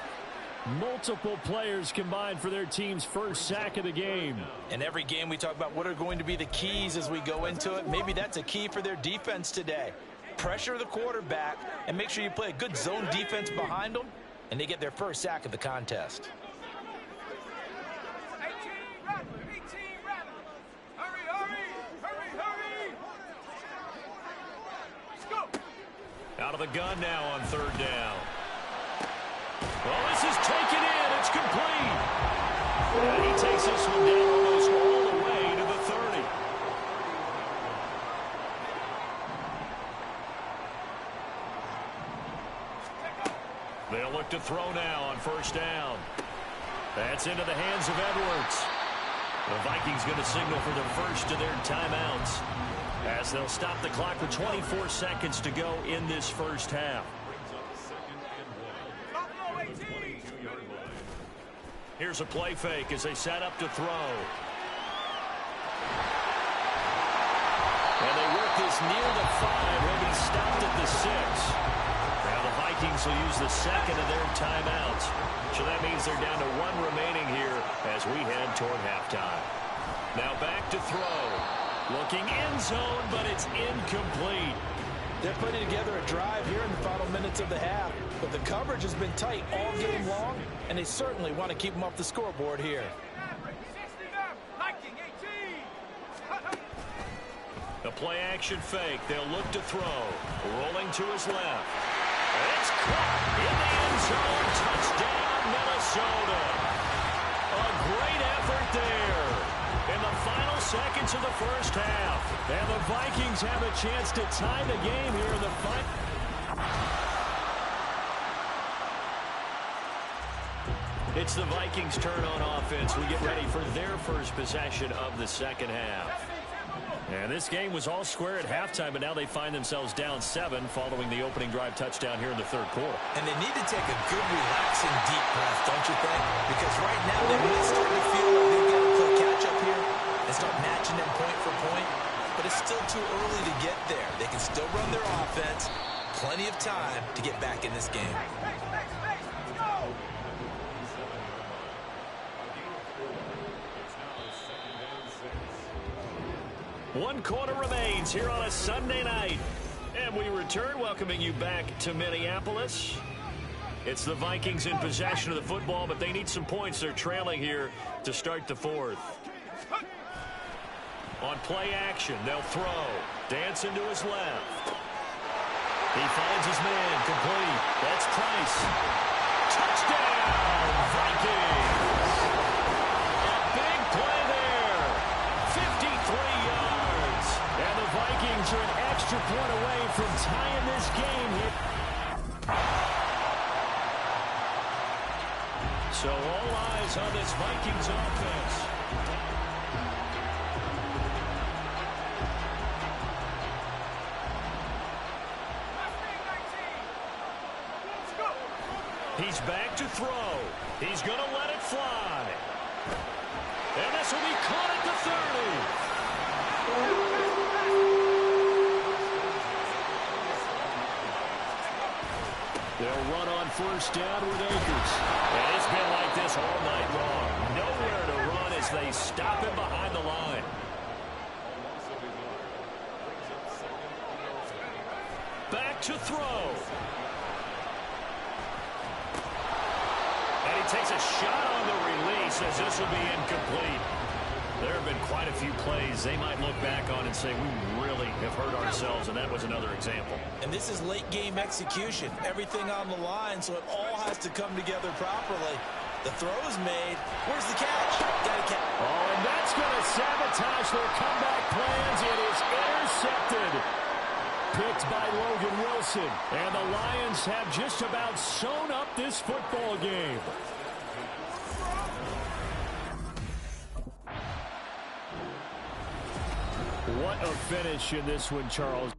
Multiple players combined for their team's first sack of the game. In every game we talk about what are going to be the keys as we go into it. Maybe that's a key for their defense today. Pressure the quarterback and make sure you play a good zone defense behind them, and they get their first sack of the contest. Out of the gun now on 3rd down. Well, this is taken in. It's complete. And he takes this one down almost all the way to the 30. They'll look to throw now on 1st down. That's into the hands of Edwards. The Vikings going to signal for the first of their timeouts as they'll stop the clock with 24 seconds to go in this first half. Here's a play fake as they set up to throw. And they work this near the 5. He'll be stopped at the 6. Now the Vikings will use the second of their timeouts. So that means they're down to 1 remaining here as we head toward halftime. Now back to throw. Looking end zone, but it's incomplete. They're putting together a drive here in the final minutes of the half, but the coverage has been tight all game long, and they certainly want to keep them off the scoreboard here. The play-action fake. They'll look to throw. Rolling to his left. It's caught in the end zone. Touchdown, Minnesota. A great effort there in the final seconds of the first half. And the Vikings have a chance to tie the game here in the final. It's the Vikings' turn on offense. We get ready for their first possession of the second half. And this game was all square at halftime, but now they find themselves down 7 following the opening drive touchdown here in the third quarter. And they need to take a good, relaxing, deep breath, don't you think? Because right now they really start to feel like they've got to play catch-up here and start matching them point for point. But it's still too early to get there. They can still run their offense. Plenty of time to get back in this game. One quarter remains here on a Sunday night. And we return, welcoming you back to Minneapolis. It's the Vikings in possession of the football, but they need some points. They're trailing here to start the fourth. On play action, they'll throw. Dancing to his left. He finds his man, complete. That's Price. Touchdown, Vikings! A big play there. 53 yards. And the Vikings are an extra point away from tying this game here. So all eyes on this Vikings offense. He's back to throw. He's going to let it fly. And this will be caught at the 30. They'll run on first down with Akers. And it's been like this all night long. Nowhere to run as they stop him behind the line. Back to throw. And he takes a shot on the release as this will be incomplete. There have been quite a few plays they might look back on and say, we really have hurt ourselves, and that was another example. And this is late-game execution. Everything on the line, so it all has to come together properly. The throw is made. Where's the catch? Got a catch. Oh, and that's going to sabotage their comeback plans. It is intercepted. Picked by Logan Wilson. And the Lions have just about sewn up this football game. What a finish in this one, Charles.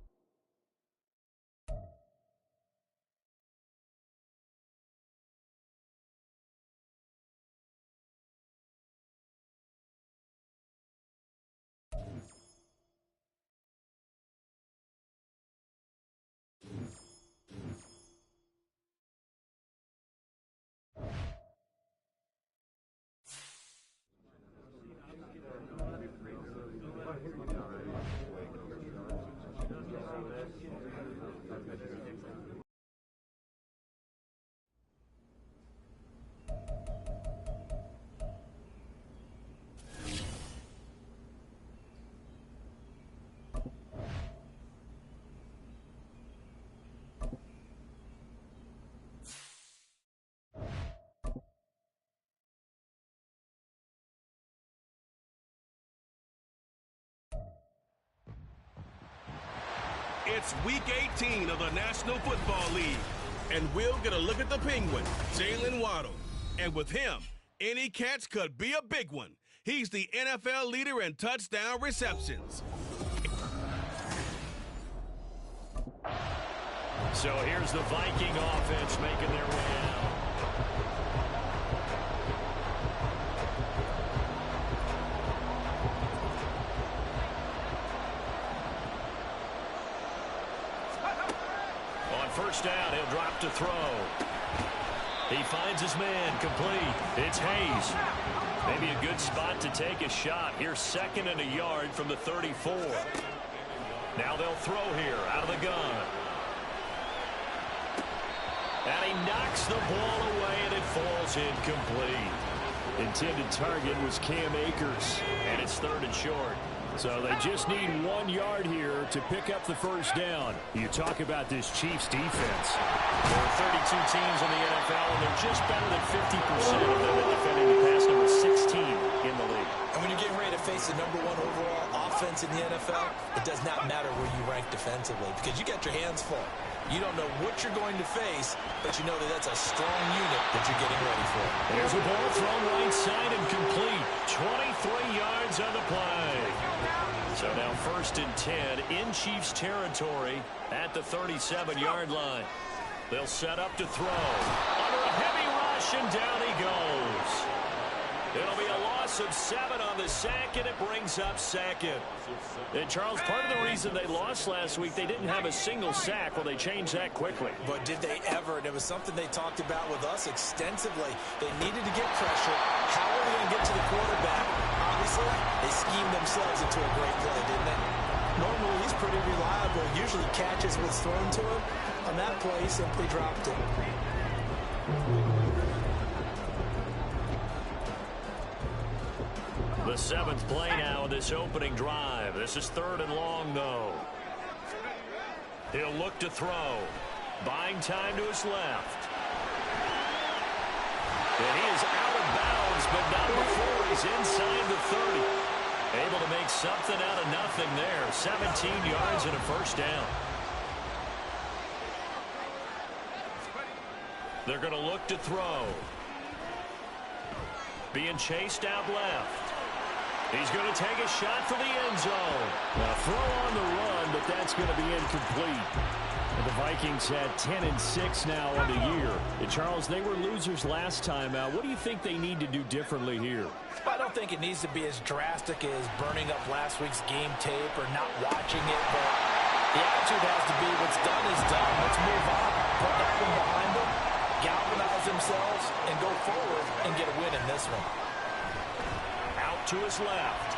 It's Week 18 of the National Football League, and we'll get a look at the Penguin, Jalen Waddle. And with him, any catch could be a big one. He's the NFL leader in touchdown receptions. So here's the Viking offense making their way out. First down, he'll drop to throw. He finds his man, complete. It's Hayes. Maybe a good spot to take a shot. Here's 2nd and a yard from the 34. Now they'll throw here out of the gun. And he knocks the ball away, and it falls incomplete. Intended target was Cam Akers, and it's 3rd and short. So they just need 1 yard here to pick up the first down. You talk about this Chiefs defense. There are 32 teams in the NFL, and they're just better than 50% of them at defending the pass, number 16 in the league. And when you're getting ready to face the #1 overall offense in the NFL, it does not matter where you rank defensively because you got your hands full. You don't know what you're going to face, but you know that that's a strong unit that you're getting ready for. There's a ball thrown right side and complete. 23 yards on the play. So now 1st and 10 in Chiefs territory at the 37-yard line. They'll set up to throw. Under a heavy rush, and down he goes. It'll be a loss of 7 on the sack, and it brings up 2nd. And, Charles, part of the reason they lost last week, they didn't have a single sack. Well, they changed that quickly. But did they ever? And it was something they talked about with us extensively. They needed to get pressure. How are they going to get to the quarterback? Obviously, they schemed themselves into a great play, didn't they? Normally, he's pretty reliable. Usually catches what's thrown to him. On that play, he simply dropped it. The 7th play now in this opening drive. This is 3rd and long, though. He'll look to throw. Buying time to his left. And he is out of bounds, but not before he's inside the 30. Able to make something out of nothing there. 17 yards and a first down. They're going to look to throw. Being chased out left. He's going to take a shot for the end zone. Now throw on the run, but that's going to be incomplete. And the Vikings had 10-6 now on the year. And Charles, they were losers last time out. What do you think they need to do differently here? I don't think it needs to be as drastic as burning up last week's game tape or not watching it, but the attitude has to be what's done is done. Let's move on, put that one behind them, galvanize themselves, and go forward and get a win in this one. Out to his left.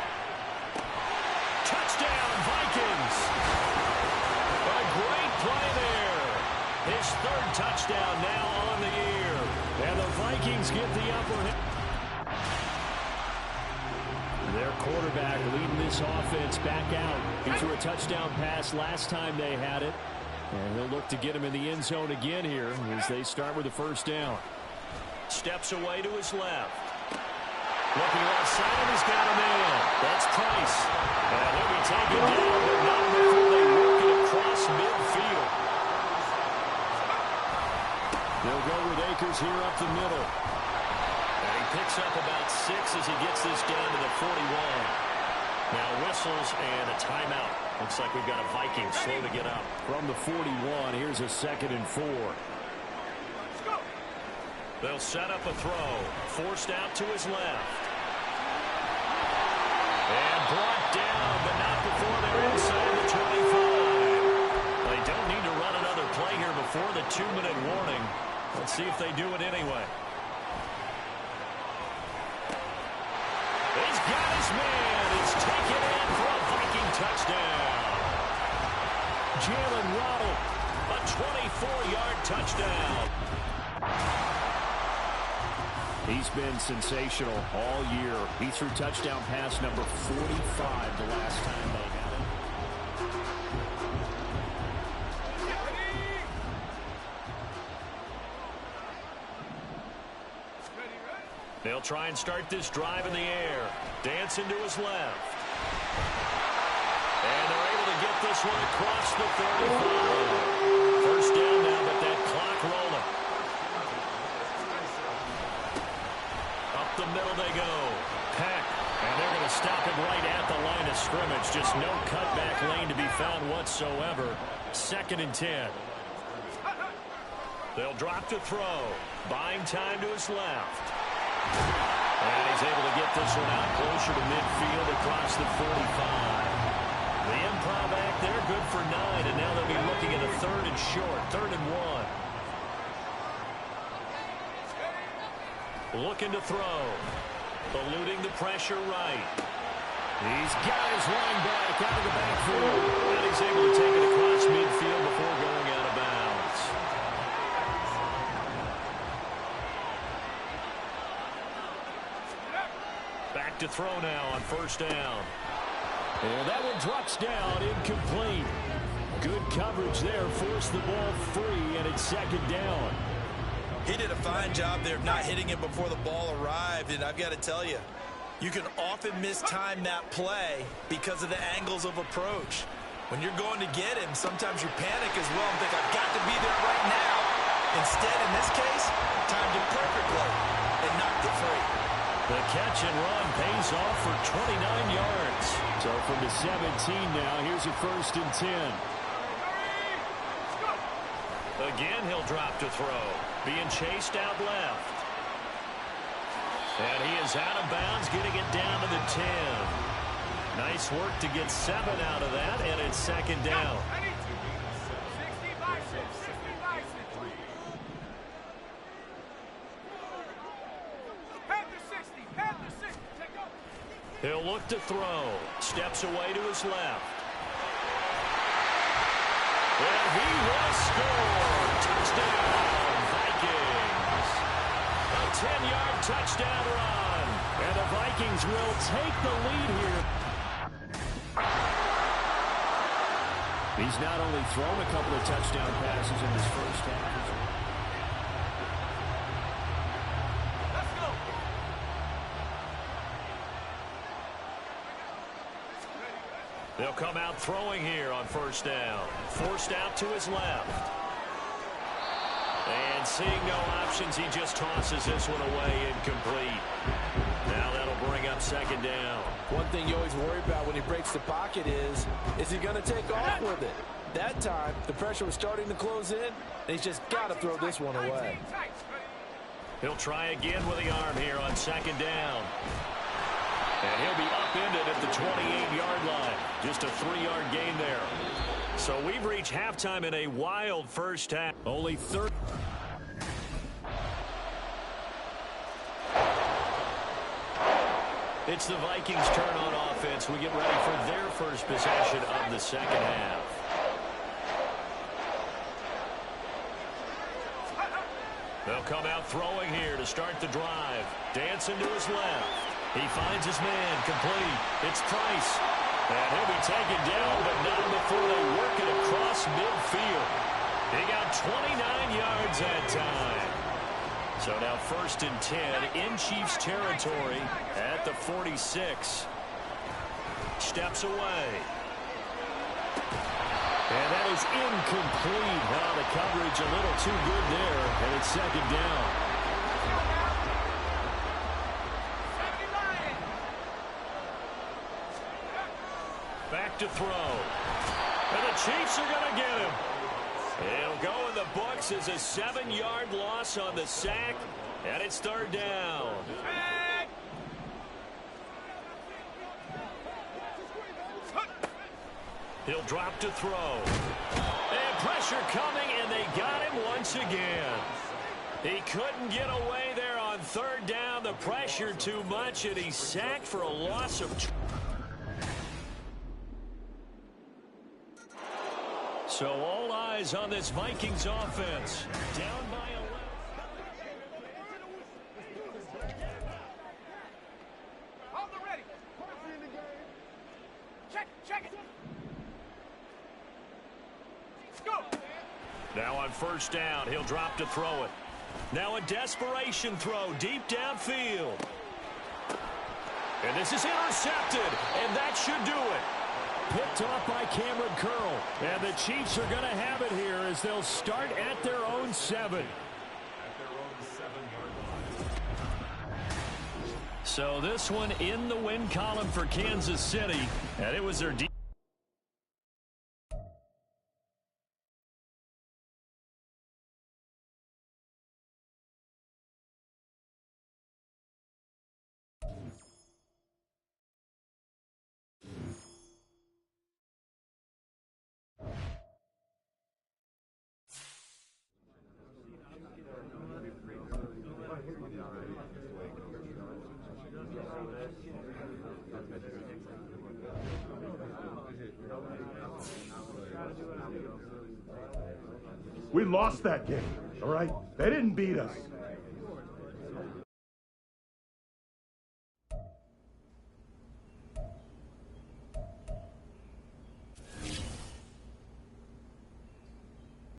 Touchdown, Vikings! A great play there. His 3rd touchdown now on the year. And the Vikings get the upper hand. Their quarterback leading this offense back out. He threw a touchdown pass last time they had it. And he'll look to get him in the end zone again here as they start with the first down. Steps away to his left. Looking right side, and he's got a man. That's Price. And he'll be taken down, but not before they work it across midfield. They'll go with Akers here up the middle. And he picks up about 6 as he gets this down to the 41. Now whistles and a timeout. Looks like we've got a Viking slow to get up. From the 41, here's a 2nd and 4. They'll set up a throw. Forced out to his left. And brought down, but not before they're inside the 25. They don't need to run another play here before the 2-minute warning. Let's see if they do it anyway. He's got his man. It's taken in for a Viking touchdown. Jalen Waddle, a 24-yard touchdown. He's been sensational all year. He threw touchdown pass number 45 the last time they had it. They'll try and start this drive in the air. Dancing to his left. And they're able to get this one across the 35. First down now, but that clock rolling. Up the middle they go. Peck. And they're going to stop it right at the line of scrimmage. Just no cutback lane to be found whatsoever. 2nd and 10. They'll drop to throw. Buying time to his left. And he's able to get this one out closer to midfield across the 45. The improv act there, good for 9. And now they'll be looking at a 3rd and short. 3rd and 1. Looking to throw. Eluding the pressure right. He's got his running back out of the backfield. And he's able to take it across midfield before going out of bounds. Back to throw now on first down. And that one drops down, incomplete. Good coverage there, forced the ball free, and it's second down. He did a fine job there of not hitting him before the ball arrived, and I've got to tell you, you can often mistime that play because of the angles of approach. When you're going to get him, sometimes you panic as well and think, I've got to be there right now. Instead, in this case, timed it perfectly and knocked it free. The catch and run pays off for 29 yards. So from the 17 now, here's a 1st and 10. Again, he'll drop to throw. Being chased out left. And he is out of bounds, getting it down to the 10. Nice work to get 7 out of that, and it's second down. He'll look to throw. Steps away to his left. And he will score. Touchdown, Vikings. A 10-yard touchdown run. And the Vikings will take the lead here. He's not only thrown a couple of touchdown passes in his first half. They'll come out throwing here on first down. Forced out to his left. And seeing no options, he just tosses this one away, incomplete. Now that'll bring up second down. One thing you always worry about when he breaks the pocket is he going to take off with it? That time, the pressure was starting to close in, and he's just got to throw this one away. He'll try again with the arm here on second down. And he'll be upended at the 28-yard line. Just a 3-yard gain there. So we've reached halftime in a wild first half. Only 30. It's the Vikings' turn on offense. We get ready for their first possession of the second half. They'll come out throwing here to start the drive. Dancing to his left. He finds his man, complete. It's Price. And he'll be taken down, but not before they work it across midfield. He got 29 yards that time. So now 1st and 10 in Chiefs territory at the 46. Steps away. And that is incomplete. Now the coverage a little too good there, and it's second down. Back to throw. And the Chiefs are going to get him. It'll go in the books as a 7-yard loss on the sack, and it's third down. He'll drop to throw. And pressure coming, and they got him once again. He couldn't get away there on third down. The pressure too much, and he's sacked for a loss of 2. So all eyes on this Vikings offense. Down by 11. Hold the ready. Check it. Let's go. Now on first down, he'll drop to throw it. Now a desperation throw deep downfield. And this is intercepted, and that should do it. Picked off by Cameron Curl. And the Chiefs are going to have it here as they'll start at their own 7. So this one in the win column for Kansas City. And it was their deep. We lost that game, all right? They didn't beat us.